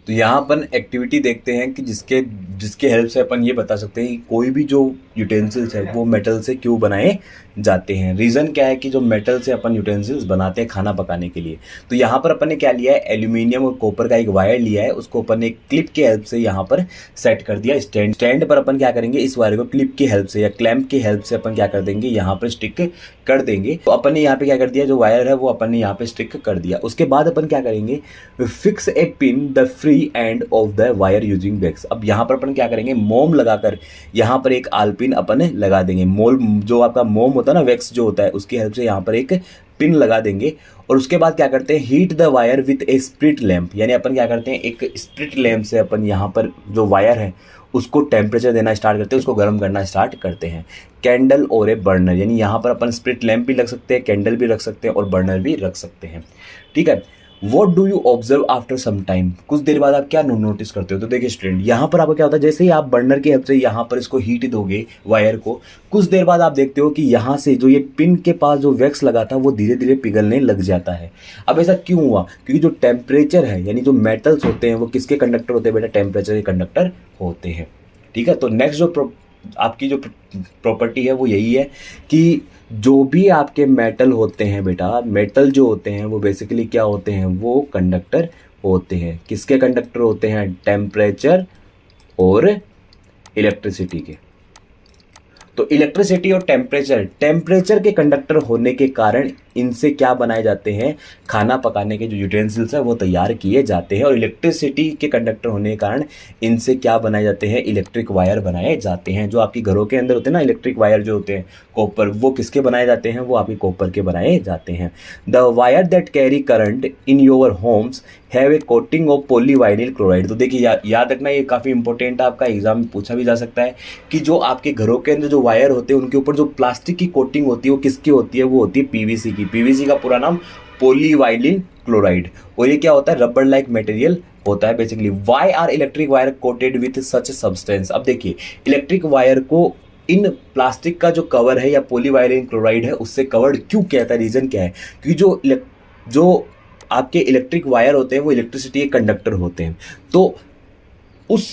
तो यहाँ अपन एक्टिविटी देखते हैं कि जिसके जिसके हेल्प से अपन ये बता सकते हैं कि कोई भी जो यूटेंसिल्स है वो मेटल से क्यों बनाए जाते हैं। रीज़न क्या है कि जो मेटल से अपन यूटेंसिल्स बनाते हैं खाना पकाने के लिए। तो यहाँ पर अपन ने क्या लिया है, एल्यूमिनियम और कॉपर का एक वायर लिया है, उसको अपन ने एक क्लिप के हेल्प से यहाँ पर सेट कर दिया। स्टैंड पर अपन क्या करेंगे, इस वायर को क्लिप की हेल्प से या क्लैंप की हेल्प से अपन क्या कर देंगे, यहाँ पर स्टिक कर देंगे। तो अपन ने यहाँ पे क्या कर दिया, जो वायर है वो अपन ने यहाँ पे स्टिक कर दिया। उसके बाद अपन क्या करेंगे, fix a pin the free end of the wire using wax. अब यहाँ पर अपन क्या करेंगे, मोम लगाकर यहाँ पर एक आलपिन अपन लगा देंगे। मोम जो आपका मोम होता है ना, वैक्स जो होता है, उसकी हेल्प से यहाँ पर एक पिन लगा देंगे। और उसके बाद क्या करते हैं, heat the wire with A spirit lamp. यानी अपन क्या करते हैं, एक स्प्रिट लैंप से अपन यहाँ पर जो वायर है उसको टेम्परेचर देना स्टार्ट करते हैं, उसको गर्म करना स्टार्ट करते हैं। कैंडल और ए बर्नर, यानी यहाँ पर अपन स्प्रिट लैंप भी रख सकते हैं, कैंडल भी रख सकते हैं और बर्नर भी रख सकते हैं। ठीक है। What do you observe after some time, कुछ देर बाद आप क्या नोटिस करते हो। तो देखिए स्टूडेंट, यहाँ पर आपको क्या होता है, जैसे ही आप बर्नर की हेल्प से यहाँ पर इसको हीट दोगे वायर को, कुछ देर बाद आप देखते हो कि यहाँ से जो ये पिन के पास जो वैक्स लगा था वो धीरे धीरे पिघलने लग जाता है। अब ऐसा क्यों हुआ, क्योंकि जो टेम्परेचर है, यानी जो मेटल्स होते हैं वो किसके कंडक्टर होते हैं बेटा, टेम्परेचर के कंडक्टर होते हैं। ठीक है। तो नेक्स्ट जो आपकी जो प्रॉपर्टी है वो यही है कि जो भी आपके मेटल होते हैं बेटा, मेटल जो होते हैं वो बेसिकली क्या होते हैं, वो कंडक्टर होते हैं। किसके कंडक्टर होते हैं, टेम्परेचर और इलेक्ट्रिसिटी के। तो इलेक्ट्रिसिटी और टेम्परेचर के कंडक्टर होने के कारण इनसे क्या बनाए जाते हैं, खाना पकाने के जो यूटेंसिल्स है वो तैयार किए जाते हैं। और इलेक्ट्रिसिटी के कंडक्टर होने के कारण इनसे क्या बनाए जाते हैं, इलेक्ट्रिक वायर बनाए जाते हैं। जो आपकी घरों के अंदर होते हैं ना इलेक्ट्रिक वायर जो होते हैं कॉपर, वो किसके बनाए जाते हैं, वो आपकी कॉपर के बनाए जाते हैं। The wire that carry current in your homes have a coating of polyvinyl chloride. तो देखिए याद रखना, ये काफ़ी इंपॉर्टेंट है, आपका एग्जाम में पूछा भी जा सकता है कि जो आपके घरों के अंदर जो वायर होते हैं उनके ऊपर जो प्लास्टिक की कोटिंग होती है वो किसकी होती है, वो होती है पीवीसी की। पीवीसी का पूरा नाम पॉलीवाइनिल क्लोराइड। और ये क्या होता है, रबर लाइक मटेरियल होता है basically. Why are electric wire coated with such substance. अब देखिए इलेक्ट्रिक वायर को इन प्लास्टिक का जो कवर है या पॉलीवाइनिल क्लोराइड है उससे कवर्ड क्यों किया जाता है, रीजन क्या है, क्योंकि जो आपके इलेक्ट्रिक वायर होते हैं वो इलेक्ट्रिसिटी के कंडक्टर होते हैं। तो उस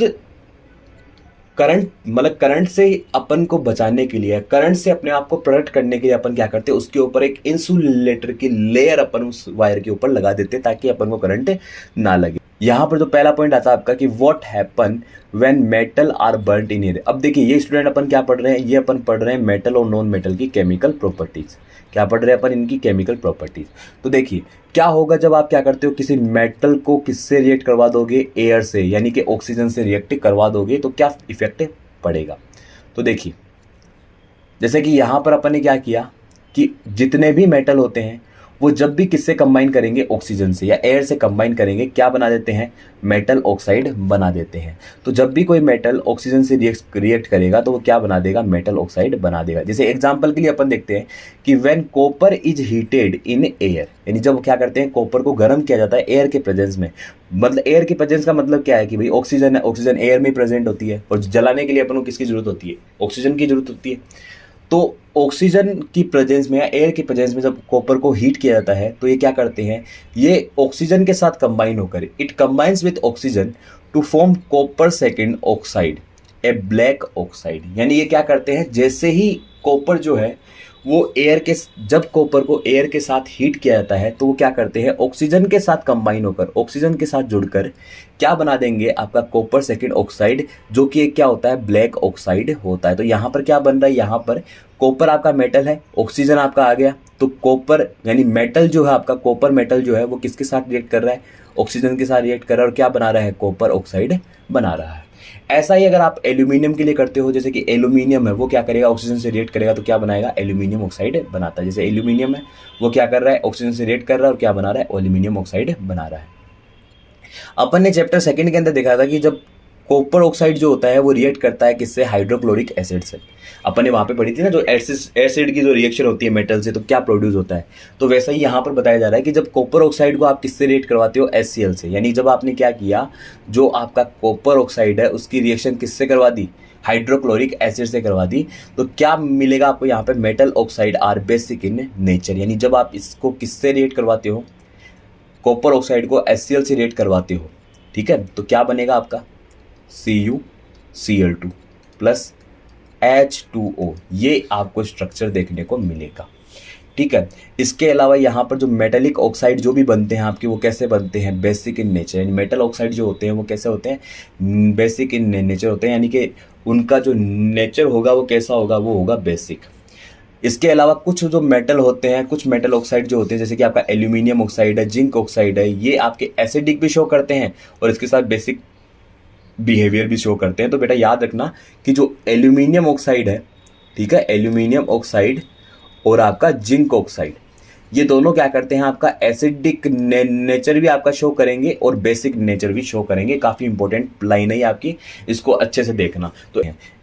करंट से अपन को बचाने के लिए, करंट से अपने आप को प्रोटेक्ट करने के लिए अपन क्या करते हैं, उसके ऊपर एक इंसुलेटर की लेयर अपन उस वायर के ऊपर लगा देते हैं ताकि अपन को करंट ना लगे। यहाँ पर जो पहला पॉइंट आता है आपका कि what happen when metal are burned in air. अब देखिए ये स्टूडेंट अपन क्या पढ़ रहे हैं, ये अपन पढ़ रहे हैं मेटल और नॉन मेटल की केमिकल प्रॉपर्टीज। क्या पढ़ रहे हैं अपन, इनकी केमिकल प्रॉपर्टीज। तो देखिए क्या होगा जब आप क्या करते हो, किसी मेटल को किससे रिएक्ट करवा दोगे, एयर से, यानी कि ऑक्सीजन से रिएक्ट करवा दोगे, तो क्या इफेक्ट पड़ेगा। तो देखिए जैसे कि यहाँ पर अपन ने क्या किया कि जितने भी मेटल होते हैं वो जब भी किससे कंबाइन करेंगे, ऑक्सीजन से या एयर से कंबाइन करेंगे, क्या बना देते हैं, मेटल ऑक्साइड बना देते हैं। तो जब भी कोई मेटल ऑक्सीजन से रिएक्ट करेगा तो वो क्या बना देगा, मेटल ऑक्साइड बना देगा। जैसे एग्जांपल के लिए अपन देखते हैं कि when copper is heated in air, यानी जब क्या करते हैं कॉपर को गर्म किया जाता है एयर के प्रेजेंस में। मतलब एयर के प्रेजेंस का मतलब क्या है कि भाई ऑक्सीजन है, ऑक्सीजन एयर में प्रेजेंट होती है और जलाने के लिए अपन को किसकी जरूरत होती है, ऑक्सीजन की जरूरत होती है। तो ऑक्सीजन की प्रेजेंस में या एयर की प्रेजेंस में जब कॉपर को हीट किया जाता है तो ये क्या करते हैं, ये ऑक्सीजन के साथ कंबाइन होकर it combines with oxygen to form copper second oxide a black oxide. यानी ये क्या करते हैं, जैसे ही कॉपर जो है वो जब कॉपर को एयर के साथ हीट किया जाता है तो वो क्या करते हैं, ऑक्सीजन के साथ कंबाइन होकर, ऑक्सीजन के साथ जुड़कर क्या बना देंगे, आपका कॉपर सेकेंड ऑक्साइड, जो कि क्या होता है, ब्लैक ऑक्साइड होता है। तो यहाँ पर क्या बन रहा है, यहाँ पर कॉपर आपका मेटल है, ऑक्सीजन आपका आ गया, तो कॉपर यानी मेटल जो है आपका, कॉपर मेटल जो है वो किसके साथ रिएक्ट कर रहा है, ऑक्सीजन के साथ रिएक्ट कर रहा है और क्या बना रहा है, कॉपर ऑक्साइड बना रहा है। ऐसा ही अगर आप एल्यूमिनियम के लिए करते हो, जैसे कि एल्यूमिनियम है वो क्या करेगा, ऑक्सीजन से रिएक्ट करेगा तो क्या बनाएगा, एल्यूमिनियम ऑक्साइड बनाता है। जैसे एल्यूमिनियम है वो क्या कर रहा है, ऑक्सीजन से रिएक्ट कर रहा है और क्या बना रहा है, एल्यूमिनियम ऑक्साइड बना रहा है। अपन ने चैप्टर सेकंड के अंदर देखा था कि जब कॉपर ऑक्साइड जो होता है वो रिएक्ट करता है किससे, हाइड्रोक्लोरिक एसिड से। अपन ने वहाँ पे पढ़ी थी ना जो एसिड की जो रिएक्शन होती है मेटल से, तो क्या प्रोड्यूस होता है। तो वैसा ही यहाँ पर बताया जा रहा है कि जब कॉपर ऑक्साइड को आप किससे रिएक्ट करवाते हो, HCl से। यानी जब आपने क्या किया, जो आपका कॉपर ऑक्साइड है उसकी रिएक्शन किससे करवा दी, हाइड्रोक्लोरिक एसिड से करवा दी, तो क्या मिलेगा आपको यहाँ पे, metal oxide are basic in nature. यानी जब आप इसको किससे रिएक्ट करवाते हो, कॉपर ऑक्साइड को HCl से रिएक्ट करवाते हो, ठीक है, तो क्या बनेगा आपका CuCl2 प्लस H2O, ये आपको स्ट्रक्चर देखने को मिलेगा, ठीक है। इसके अलावा यहाँ पर जो मेटेलिक ऑक्साइड जो भी बनते हैं आपके, वो कैसे बनते हैं, बेसिक इन नेचर। यानी मेटल ऑक्साइड जो होते हैं वो कैसे होते हैं, बेसिक इन नेचर होते हैं, यानी कि उनका जो नेचर होगा वो कैसा होगा, वो होगा बेसिक। इसके अलावा कुछ जो मेटल होते हैं, कुछ मेटल ऑक्साइड जो होते हैं, जैसे कि आपका एल्यूमिनियम ऑक्साइड है, जिंक ऑक्साइड है, ये आपके एसिडिक भी शो करते हैं और इसके साथ बेसिक बिहेवियर भी शो करते हैं। तो बेटा याद रखना कि जो एल्यूमिनियम ऑक्साइड है, ठीक है, एल्यूमिनियम ऑक्साइड और आपका जिंक ऑक्साइड, ये दोनों क्या करते हैं, आपका एसिडिक नेचर भी आपका शो करेंगे और बेसिक नेचर भी शो करेंगे। काफ़ी इंपॉर्टेंट लाइन है आपकी, इसको अच्छे से देखना। तो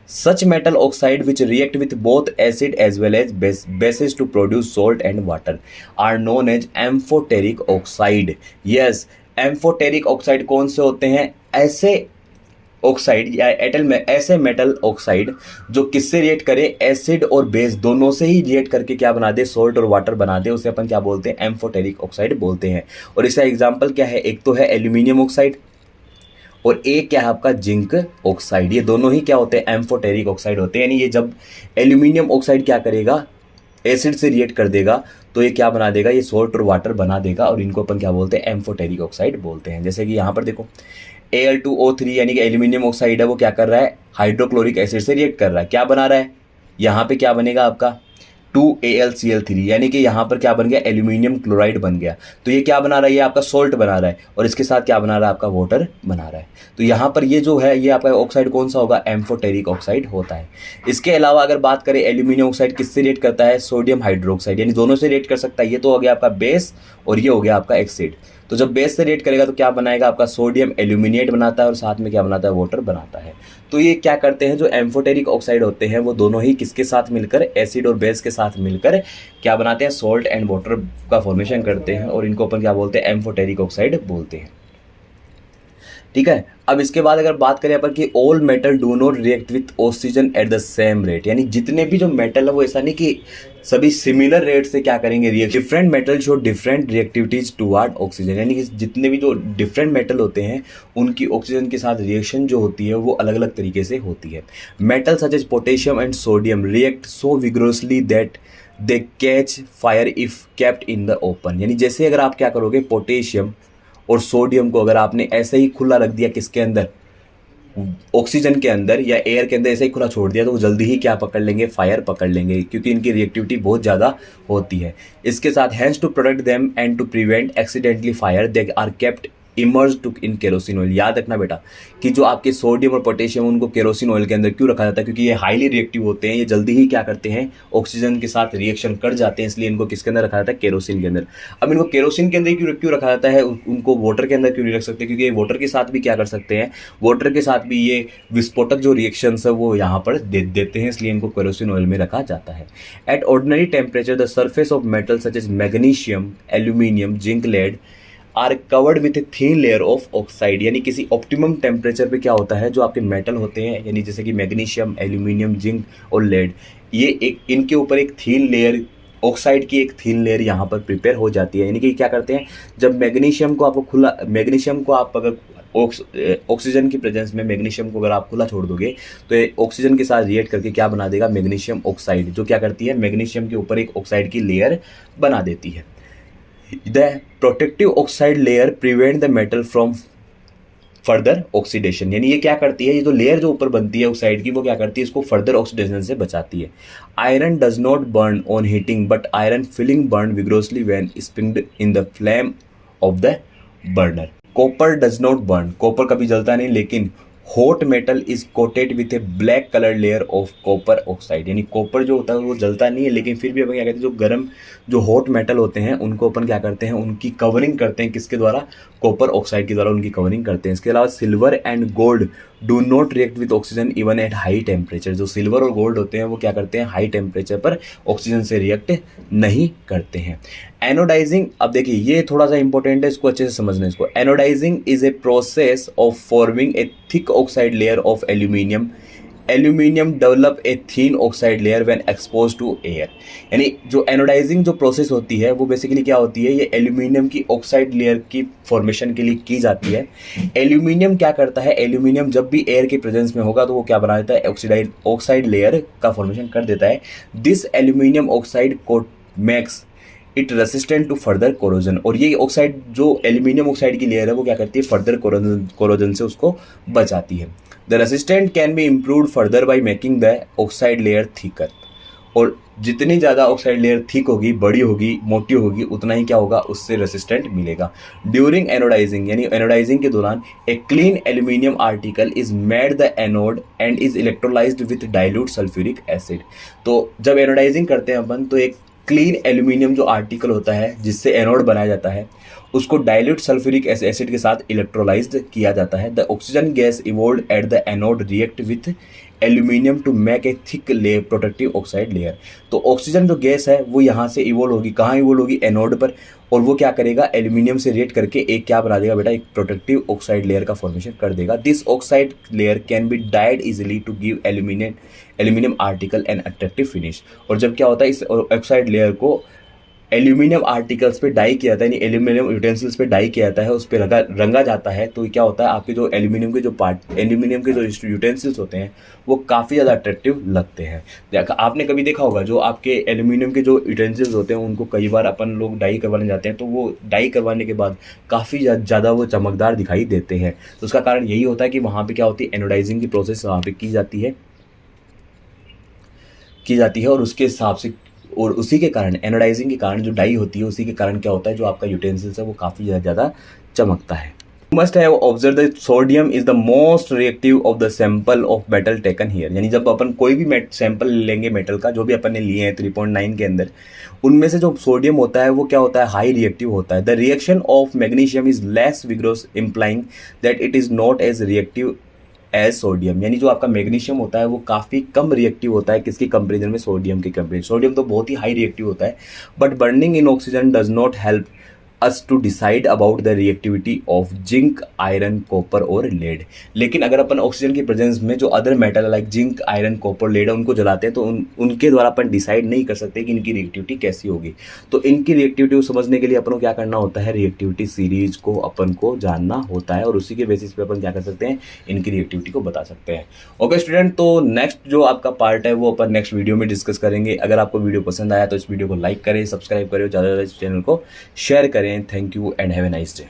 such metal oxide which react with both acid as well as bases to produce salt and water are known as amphoteric oxide. Yes, amphoteric oxide कौन से होते हैं, ऐसे ऑक्साइड या ऐसे मेटल ऑक्साइड जो किससे रिएक्ट करे, एसिड और बेस दोनों से ही रिएक्ट करके क्या बना दे, सॉल्ट और वाटर बना दे, उसे अपन क्या बोलते हैं, एम्फोटेरिक ऑक्साइड बोलते हैं। और इसका एग्जांपल क्या है, एक तो है एल्यूमिनियम ऑक्साइड और एक क्या है आपका जिंक ऑक्साइड। ये दोनों ही क्या होते हैं, एम्फोटेरिक ऑक्साइड होते हैं। यानी ये जब एल्यूमिनियम ऑक्साइड क्या करेगा, एसिड से रिएक्ट कर देगा, तो ये क्या बना देगा, ये सॉल्ट और वाटर बना देगा और इनको अपन क्या बोलते हैं, एम्फोटेरिक ऑक्साइड बोलते हैं। जैसे कि यहाँ पर देखो Al2O3 यानी कि एल्यूमिनियम ऑक्साइड है, वो क्या कर रहा है, हाइड्रोक्लोरिक एसिड से रिएक्ट कर रहा है, क्या बना रहा है, यहाँ पे क्या बनेगा आपका 2AlCl3, यानी कि यहाँ पर क्या बन गया, एल्यूमिनियम क्लोराइड बन गया। तो ये क्या बना रहा है, ये आपका सोल्ट बना रहा है और इसके साथ क्या बना रहा है, आपका वाटर बना रहा है। तो यहाँ पर ये जो है, ये आपका ऑक्साइड कौन सा होगा, एम्फोटेरिक ऑक्साइड होता है। इसके अलावा अगर बात करें, एल्यूमिनियम ऑक्साइड किससे रिएक्ट करता है, सोडियम हाइड्रोक्साइड, यानी दोनों से रिएक्ट कर सकता है। ये तो हो गया आपका बेस और ये हो गया आपका एसिड। तो जब बेस से रिएक्ट करेगा तो क्या बनाएगा, आपका सोडियम एल्यूमिनेट बनाता है और साथ में क्या बनाता है, वाटर बनाता है। तो ये क्या करते हैं, जो एम्फोटेरिक ऑक्साइड होते हैं वो दोनों ही किसके साथ मिलकर, एसिड और बेस के साथ मिलकर क्या बनाते हैं, सॉल्ट एंड वाटर का फॉर्मेशन करते हैं और इनको अपन क्या बोलते हैं, एम्फोटेरिक ऑक्साइड बोलते हैं, ठीक है। अब इसके बाद अगर बात करें अपन कि all metal do not react with oxygen at the same rate, यानी जितने भी जो मेटल है वो ऐसा नहीं कि सभी सिमिलर रेट से क्या करेंगे react, different metal show different reactivities toward oxygen, यानी कि जितने भी जो डिफरेंट मेटल होते हैं उनकी ऑक्सीजन के साथ रिएक्शन जो होती है वो अलग अलग तरीके से होती है। Metal such as potassium and sodium react so vigorously that they catch fire if kept in the open, यानी जैसे अगर आप क्या करोगे, पोटेशियम और सोडियम को अगर आपने ऐसे ही खुला रख दिया, किसके अंदर, ऑक्सीजन के अंदर या एयर के अंदर ऐसे ही खुला छोड़ दिया, तो वो जल्दी ही क्या पकड़ लेंगे, फायर पकड़ लेंगे, क्योंकि इनकी रिएक्टिविटी बहुत ज़्यादा होती है। इसके साथ hence to protect them and to prevent accidentally fire they are kept immerse to in kerosene oil. याद रखना बेटा कि जो आपके सोडियम और पोटेशियम उनको केरोसिन ऑयल के अंदर क्यों रखा जाता है, क्योंकि ये हाईली रिएक्टिव होते हैं, ये जल्दी ही क्या करते हैं, ऑक्सीजन के साथ रिएक्शन कर जाते हैं, इसलिए इनको किसके अंदर रखा जाता है, केरोसिन के अंदर। अब इनको केरोसिन के अंदर क्यों रखा जाता है, उनको वाटर के अंदर क्यों नहीं रख सकते, क्योंकि ये वाटर के साथ भी क्या कर सकते हैं, वाटर के साथ भी ये विस्फोटक जो रिएक्शन है वो यहाँ पर देते हैं, इसलिए इनको केरोसिन ऑयल में रखा जाता है। At ordinary temperature the surface of metal such as magnesium, aluminium, zinc, lead are covered with a thin layer of oxide, यानी किसी ऑप्टिमम टेम्परेचर पे क्या होता है, जो आपके मेटल होते हैं, यानी जैसे कि मैग्नीशियम, एल्यूमिनियम, जिंक और लेड, ये एक इनके ऊपर एक थीन लेयर, ऑक्साइड की एक थीन लेयर यहाँ पर प्रिपेयर हो जाती है। यानी कि क्या करते हैं, जब मैग्नीशियम को आपको खुला, मैग्नीशियम को आप अगर ऑक्सीजन की प्रेजेंस में मैग्नीशियम को अगर आप खुला छोड़ दोगे तो ये ऑक्सीजन के साथ रिएक्ट करके क्या बना देगा, मैग्नीशियम ऑक्साइड, जो क्या करती है, मैग्नीशियम के ऊपर एक ऑक्साइड की लेयर बना देती है। The protective oxide layer prevent the metal from further oxidation, यानी ये क्या करती है, ये जो लेयर जो ऊपर बनती है ऑक्साइड की, वो क्या करती है, इसको फर्दर ऑक्सीडेशन से बचाती है। Iron does not burn on heating but iron filling burn vigorously when sprinkled in the flame of the burner. Copper does not burn, copper कभी जलता नहीं, लेकिन hot metal is coated with a black colour layer of copper oxide, यानी copper जो होता है वो जलता नहीं है, लेकिन फिर भी अपन क्या कहते हैं, जो गर्म जो हॉट मेटल होते हैं उनको अपन क्या करते हैं, उनकी कवरिंग करते हैं, किसके द्वारा, कॉपर ऑक्साइड के द्वारा उनकी कवरिंग करते हैं। इसके अलावा silver and gold do not react with oxygen even at high temperature, जो सिल्वर और गोल्ड होते हैं वो क्या करते हैं, हाई टेम्परेचर पर ऑक्सीजन से रिएक्ट नहीं करते हैं। एनोडाइजिंग, अब देखिए ये थोड़ा सा इंपॉर्टेंट है, इसको अच्छे से समझना। इसको anodizing is a process of forming a thick oxide layer of aluminium, aluminium develop a thin oxide layer when expose to air. यानी जो एनोडाइजिंग जो प्रोसेस होती है वो बेसिकली क्या होती है, ये एल्यूमिनियम की ऑक्साइड लेयर की फॉर्मेशन के लिए की जाती है। एल्यूमिनियम क्या करता है, एल्यूमिनियम जब भी एयर के प्रेजेंस में होगा तो वो क्या बना देता है, ऑक्साइड लेयर का फॉर्मेशन कर देता है। This aluminium oxide coat makes it resistant to further corrosion. और ये ऑक्साइड जो एल्यूमिनियम ऑक्साइड की लेयर है वो क्या करती है, फर्दर कोरोजन से उसको बचाती है। The resistant can be improved further by making the oxide layer thicker. और जितनी ज़्यादा ऑक्साइड लेयर थिक होगी, बड़ी होगी, मोटी होगी, उतना ही क्या होगा, उससे रेसिस्टेंट मिलेगा। ड्यूरिंग एनोडाइजिंग, यानी एनोडाइजिंग के दौरान a clean aluminium article is made the anode and is electrolysed with dilute sulphuric acid. तो जब एनोडाइजिंग करते हैं अपन तो एक क्लीन एल्यूमिनियम जो आर्टिकल होता है जिससे एनोड बनाया जाता है उसको डाइल्यूट सल्फ्यूरिक एसिड के साथ इलेक्ट्रोलाइज्ड किया जाता है। The oxygen gas evolve at the anode react with aluminium to make a thick layer protective oxide layer. तो ऑक्सीजन जो गैस है वो यहाँ से इवोल्व होगी, कहाँ इवोल्व होगी, एनोड पर, और वो क्या करेगा, एल्यूमिनियम से रिएक्ट करके एक क्या बना देगा बेटा, एक प्रोटेक्टिव ऑक्साइड लेयर का फॉर्मेशन कर देगा। This oxide layer can be dyed easily to give aluminium article an attractive finish. और जब क्या होता है, इस ऑक्साइड लेयर को एल्यूमिनियम आर्टिकल्स पे डाई किया जाता है, यानी एल्यूमिनियम यूटेंसिल्स पे डाई किया जाता है, उस पर रंगा जाता है, तो क्या होता है, आपके जो एल्यूमिनियम के जो यूटेंसिल्स होते हैं वो काफ़ी ज़्यादा अट्रैक्टिव लगते हैं। आपने कभी देखा होगा जो आपके एल्यूमिनियम के जो यूटेंसिल्स होते हैं उनको कई बार अपन लोग डाई करवाने जाते हैं तो वो डाई करवाने के बाद काफ़ी ज़्यादा वो चमकदार दिखाई देते हैं। तो उसका कारण यही होता है कि वहाँ पर क्या होती है, एनोडाइजिंग की प्रोसेस वहाँ पर की जाती है और उसके हिसाब से, और उसी के कारण एनोडाइजिंग के कारण जो डाई होती है उसी के कारण क्या होता है, जो आपका यूटेंसिल्स है वो काफ़ी ज़्यादा चमकता है। Must have observe the sodium is the most reactive of the sample of metal taken here. यानी जब अपन कोई भी सैंपल लेंगे मेटल का, जो भी अपन ने लिए हैं 3.9 के अंदर, उनमें से जो सोडियम होता है वो क्या होता है, हाई रिएक्टिव होता है। The reaction of magnesium is less vigorous implying that it is not as reactive as sodium. यानी जो आपका मैग्नीशियम होता है वो काफ़ी कम रिएक्टिव होता है किसकी कंपेरिजन में, सोडियम के कंपेरिजन। सोडियम तो बहुत ही हाई रिएक्टिव होता है, but burning in oxygen does not help us to decide about the reactivity of zinc, iron, copper और लेड। लेकिन अगर अपन ऑक्सीजन की प्रेजेंस में जो other metal like zinc, iron, copper, lead है उनको जलाते हैं तो उनके द्वारा अपन डिसाइड नहीं कर सकते कि इनकी रिएक्टिविटी कैसी होगी। तो इनकी रिएक्टिविटी को समझने के लिए अपन को क्या करना होता है, रिएक्टिविटी सीरीज को अपन को जानना होता है और उसी के बेसिस पे अपन क्या कर सकते हैं, इनकी रिएक्टिविटी को बता सकते हैं। ओके स्टूडेंट, तो नेक्स्ट जो आपका पार्ट है वो अपन नेक्स्ट वीडियो में डिस्कस करेंगे। अगर आपको वीडियो पसंद आया तो इस वीडियो को लाइक करें, सब्सक्राइब करें, ज़्यादा से ज़्यादा इस चैनल को शेयर करें। Thank you and have a nice day.